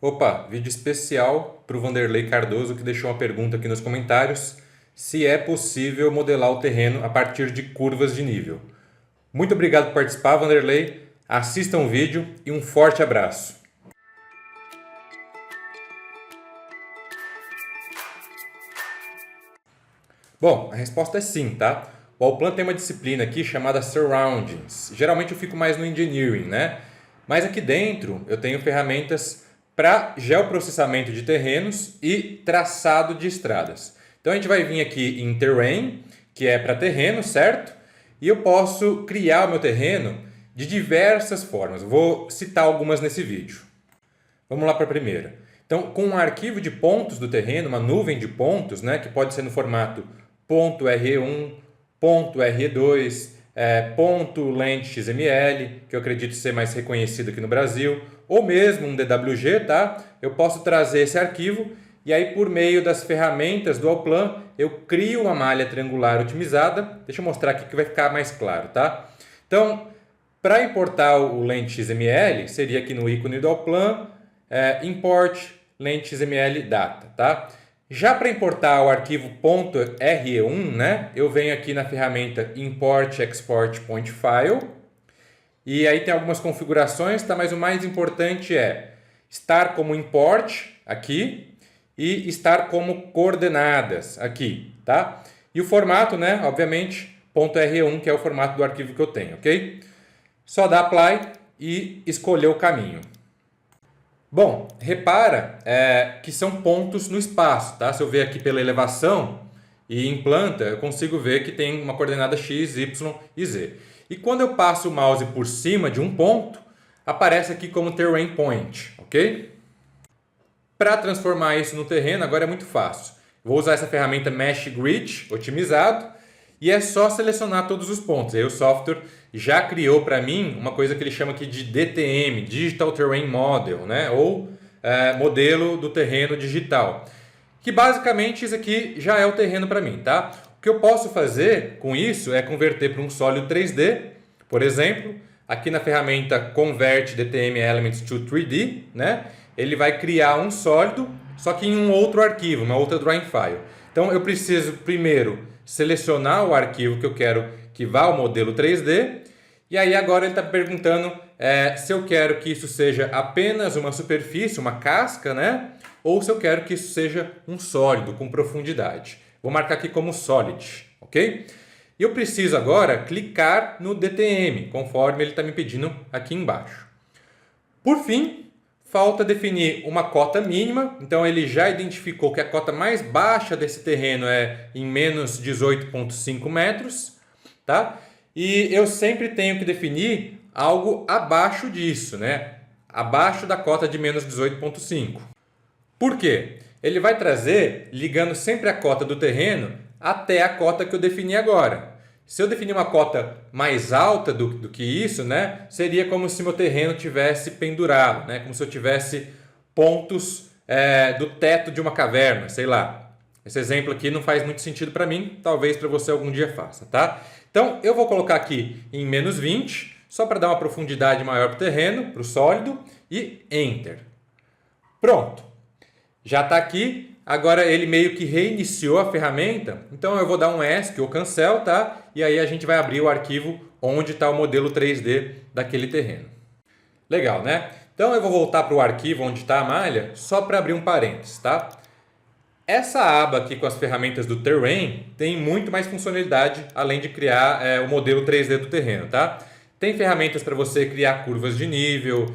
Opa, vídeo especial para o Vanderlei Cardoso que deixou uma pergunta aqui nos comentários, se é possível modelar o terreno a partir de curvas de nível. Muito obrigado por participar, Vanderlei. Assistam o vídeo e um forte abraço. Bom, a resposta é sim, tá? O Allplan tem uma disciplina aqui chamada Surroundings. Geralmente eu fico mais no Engineering, né? Mas aqui dentro eu tenho ferramentas para geoprocessamento de terrenos e traçado de estradas. Então a gente vai vir aqui em Terrain, que é para terreno, certo? E eu posso criar o meu terreno de diversas formas. Vou citar algumas nesse vídeo. Vamos lá para a primeira. Então, com um arquivo de pontos do terreno, uma nuvem de pontos, né, que pode ser no formato .re1, .re2, .lent.xml, que eu acredito ser mais reconhecido aqui no Brasil, ou mesmo um DWG, tá? Eu posso trazer esse arquivo e aí, por meio das ferramentas do Allplan, eu crio uma malha triangular otimizada. Deixa eu mostrar aqui que vai ficar mais claro, tá? Então, para importar o lent.xml, seria aqui no ícone do Allplan, import lent.xml data, tá? Já para importar o arquivo .re1, né, eu venho aqui na ferramenta import export point file e aí tem algumas configurações, tá? Mas o mais importante é estar como import aqui e estar como coordenadas aqui, tá? E o formato, né, obviamente, .re1, que é o formato do arquivo que eu tenho, ok? Só dá apply e escolher o caminho. Bom, repara que são pontos no espaço, tá? Se eu ver aqui pela elevação e em planta, eu consigo ver que tem uma coordenada x, y e z. E quando eu passo o mouse por cima de um ponto, aparece aqui como terrain point, ok? Para transformar isso no terreno, agora é muito fácil. Vou usar essa ferramenta Mesh Grid otimizado e é só selecionar todos os pontos. Aí o software já criou para mim uma coisa que ele chama aqui de DTM, Digital Terrain Model, né? Ou modelo do terreno digital. Que basicamente isso aqui já é o terreno para mim, tá? O que eu posso fazer com isso é converter para um sólido 3D, por exemplo, aqui na ferramenta Convert DTM Elements to 3D, né? Ele vai criar um sólido, só que em um outro arquivo, uma outra drawing file. Então eu preciso primeiro selecionar o arquivo que eu quero que vá ao modelo 3D. E aí agora ele está perguntando se eu quero que isso seja apenas uma superfície, uma casca, né? Ou se eu quero que isso seja um sólido com profundidade. Vou marcar aqui como solid, ok? E eu preciso agora clicar no DTM, conforme ele está me pedindo aqui embaixo. Por fim, falta definir uma cota mínima. Então ele já identificou que a cota mais baixa desse terreno é em menos 18,5 metros, tá? E eu sempre tenho que definir algo abaixo disso, né? Abaixo da cota de menos 18,5. Por quê? Ele vai trazer ligando sempre a cota do terreno até a cota que eu defini agora. Se eu definir uma cota mais alta do que isso, né, seria como se meu terreno tivesse pendurado, né, como se eu tivesse pontos do teto de uma caverna, sei lá. Esse exemplo aqui não faz muito sentido para mim, talvez para você algum dia faça, tá? Então eu vou colocar aqui em menos 20, só para dar uma profundidade maior para o terreno, para o sólido, e Enter. Pronto. Já está aqui. Agora ele meio que reiniciou a ferramenta, então eu vou dar um ESC ou cancel, tá? E aí a gente vai abrir o arquivo onde está o modelo 3D daquele terreno. Legal, né? Então eu vou voltar para o arquivo onde está a malha, só para abrir um parênteses, tá? Essa aba aqui com as ferramentas do Terrain tem muito mais funcionalidade, além de criar o modelo 3D do terreno, tá? Tem ferramentas para você criar curvas de nível,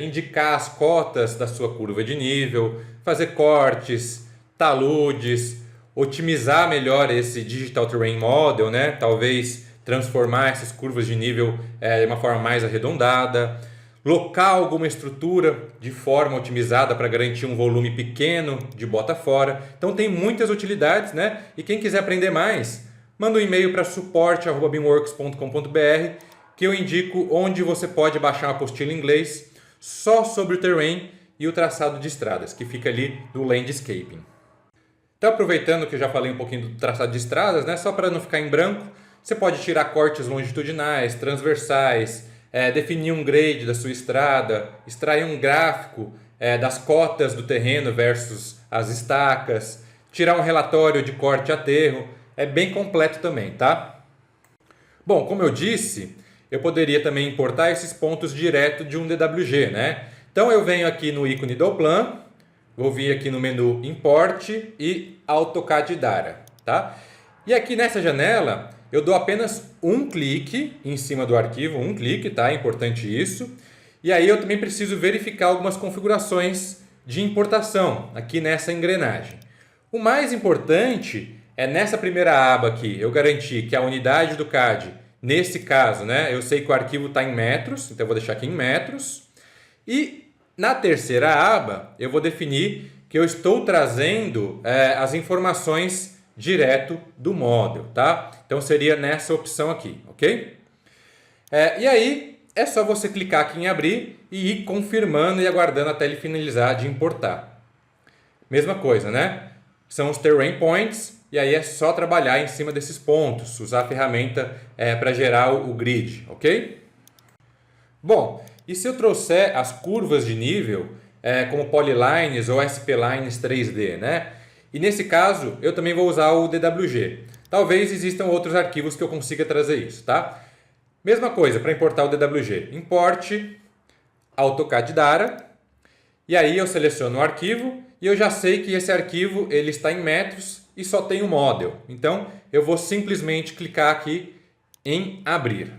indicar as cotas da sua curva de nível, fazer cortes, taludes, otimizar melhor esse Digital Terrain Model, né? Talvez transformar essas curvas de nível de uma forma mais arredondada, locar alguma estrutura de forma otimizada para garantir um volume pequeno de bota fora. Então tem muitas utilidades, né? E quem quiser aprender mais, manda um e-mail para suporte@beamworks.com.br que eu indico onde você pode baixar uma apostila em inglês só sobre o terrain e o traçado de estradas, que fica ali no Landscaping. Então, aproveitando que eu já falei um pouquinho do traçado de estradas, né, só para não ficar em branco, você pode tirar cortes longitudinais, transversais, definir um grade da sua estrada, extrair um gráfico das cotas do terreno versus as estacas, tirar um relatório de corte e aterro. É bem completo também, tá? Bom, como eu disse, eu poderia também importar esses pontos direto de um DWG, né? Então eu venho aqui no ícone do Allplan, vou vir aqui no menu Import e AutoCAD Data, tá? E aqui nessa janela eu dou apenas um clique em cima do arquivo, um clique, tá? É importante isso. E aí eu também preciso verificar algumas configurações de importação aqui nessa engrenagem. O mais importante é nessa primeira aba aqui, eu garantir que a unidade do CAD, nesse caso, né, eu sei que o arquivo está em metros, então eu vou deixar aqui em metros. E na terceira aba, eu vou definir que eu estou trazendo as informações direto do model, tá? Então seria nessa opção aqui, ok? E aí é só você clicar aqui em abrir e ir confirmando e aguardando até ele finalizar de importar. Mesma coisa, né? São os terrain points e aí é só trabalhar em cima desses pontos, usar a ferramenta para gerar o grid, ok? Bom, e se eu trouxer as curvas de nível como Polylines ou SPLines 3D, né? E nesse caso eu também vou usar o DWG. Talvez existam outros arquivos que eu consiga trazer isso, tá? Mesma coisa para importar o DWG. Import AutoCAD Data. E aí eu seleciono o arquivo e eu já sei que esse arquivo ele está em metros e só tem o model. Então eu vou simplesmente clicar aqui em abrir.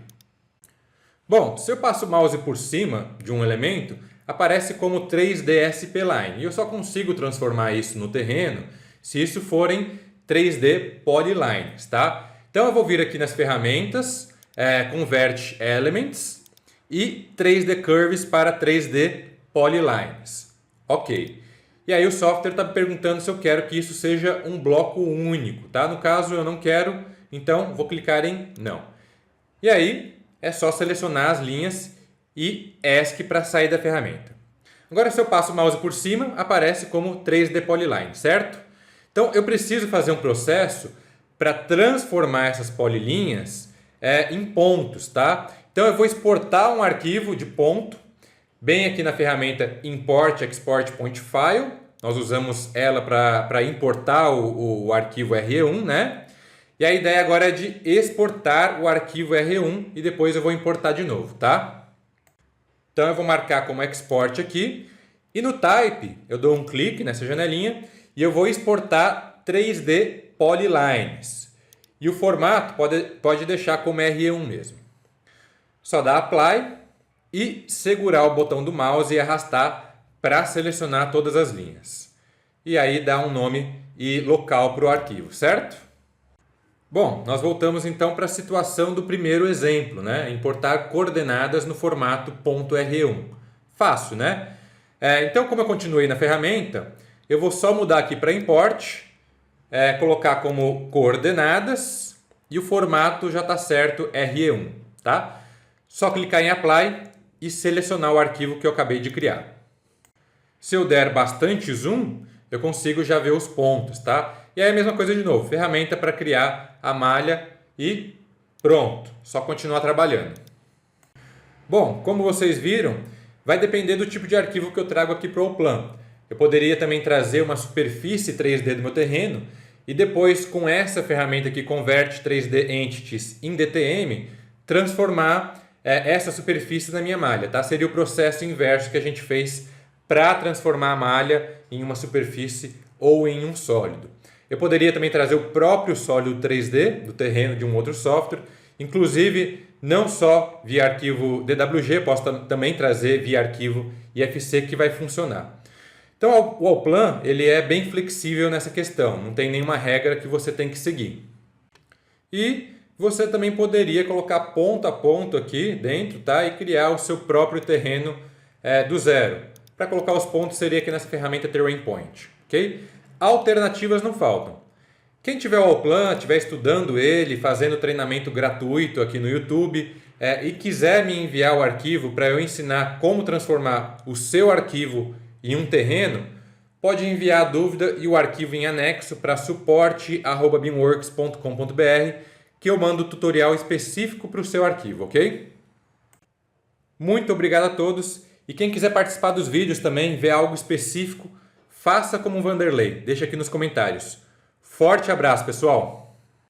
Bom, se eu passo o mouse por cima de um elemento, aparece como 3D SPLine. E eu só consigo transformar isso no terreno se isso forem 3D Polylines, tá? Então eu vou vir aqui nas ferramentas, Convert Elements e 3D Curves para 3D Polylines. Ok. E aí o software está me perguntando se eu quero que isso seja um bloco único, tá? No caso eu não quero, então vou clicar em não. E aí é só selecionar as linhas e ESC para sair da ferramenta. Agora se eu passo o mouse por cima, aparece como 3D Polyline, certo? Então eu preciso fazer um processo para transformar essas polilinhas em pontos, tá? Então eu vou exportar um arquivo de ponto, bem aqui na ferramenta Import Export Point File. Nós usamos ela para importar o arquivo R1, né? E a ideia agora é de exportar o arquivo R1 e depois eu vou importar de novo, tá? Então eu vou marcar como export aqui e no type eu dou um clique nessa janelinha e eu vou exportar 3D Polylines. E o formato pode deixar como R1 mesmo. Só dá Apply e segurar o botão do mouse e arrastar para selecionar todas as linhas. E aí dá um nome e local para o arquivo, certo? Bom, nós voltamos então para a situação do primeiro exemplo, né? Importar coordenadas no formato .r1. Fácil, né? Então, como eu continuei na ferramenta, eu vou só mudar aqui para Import, colocar como coordenadas e o formato já está certo, R1, tá? Só clicar em Apply e selecionar o arquivo que eu acabei de criar. Se eu der bastante zoom, eu consigo já ver os pontos, tá? E aí a mesma coisa de novo, ferramenta para criar a malha e pronto, só continuar trabalhando. Bom, como vocês viram, vai depender do tipo de arquivo que eu trago aqui para o Allplan. Eu poderia também trazer uma superfície 3D do meu terreno e depois com essa ferramenta que converte 3D Entities em DTM, transformar essa superfície na minha malha, tá? Seria o processo inverso que a gente fez para transformar a malha em uma superfície ou em um sólido. Eu poderia também trazer o próprio sólido 3D do terreno de um outro software, inclusive não só via arquivo DWG, posso também trazer via arquivo IFC que vai funcionar. Então o Allplan ele é bem flexível nessa questão, não tem nenhuma regra que você tem que seguir. E você também poderia colocar ponto a ponto aqui dentro, tá? E criar o seu próprio terreno do zero. Para colocar os pontos seria aqui nessa ferramenta Terrain Point, ok? Alternativas não faltam. Quem tiver o Allplan, estiver estudando ele, fazendo treinamento gratuito aqui no YouTube e quiser me enviar o arquivo para eu ensinar como transformar o seu arquivo em um terreno, pode enviar a dúvida e o arquivo em anexo para suporte@beamworks.com.br que eu mando tutorial específico para o seu arquivo, ok? Muito obrigado a todos E quem quiser participar dos vídeos também, ver algo específico, faça como o Vanderlei. Deixa aqui nos comentários. Forte abraço, pessoal!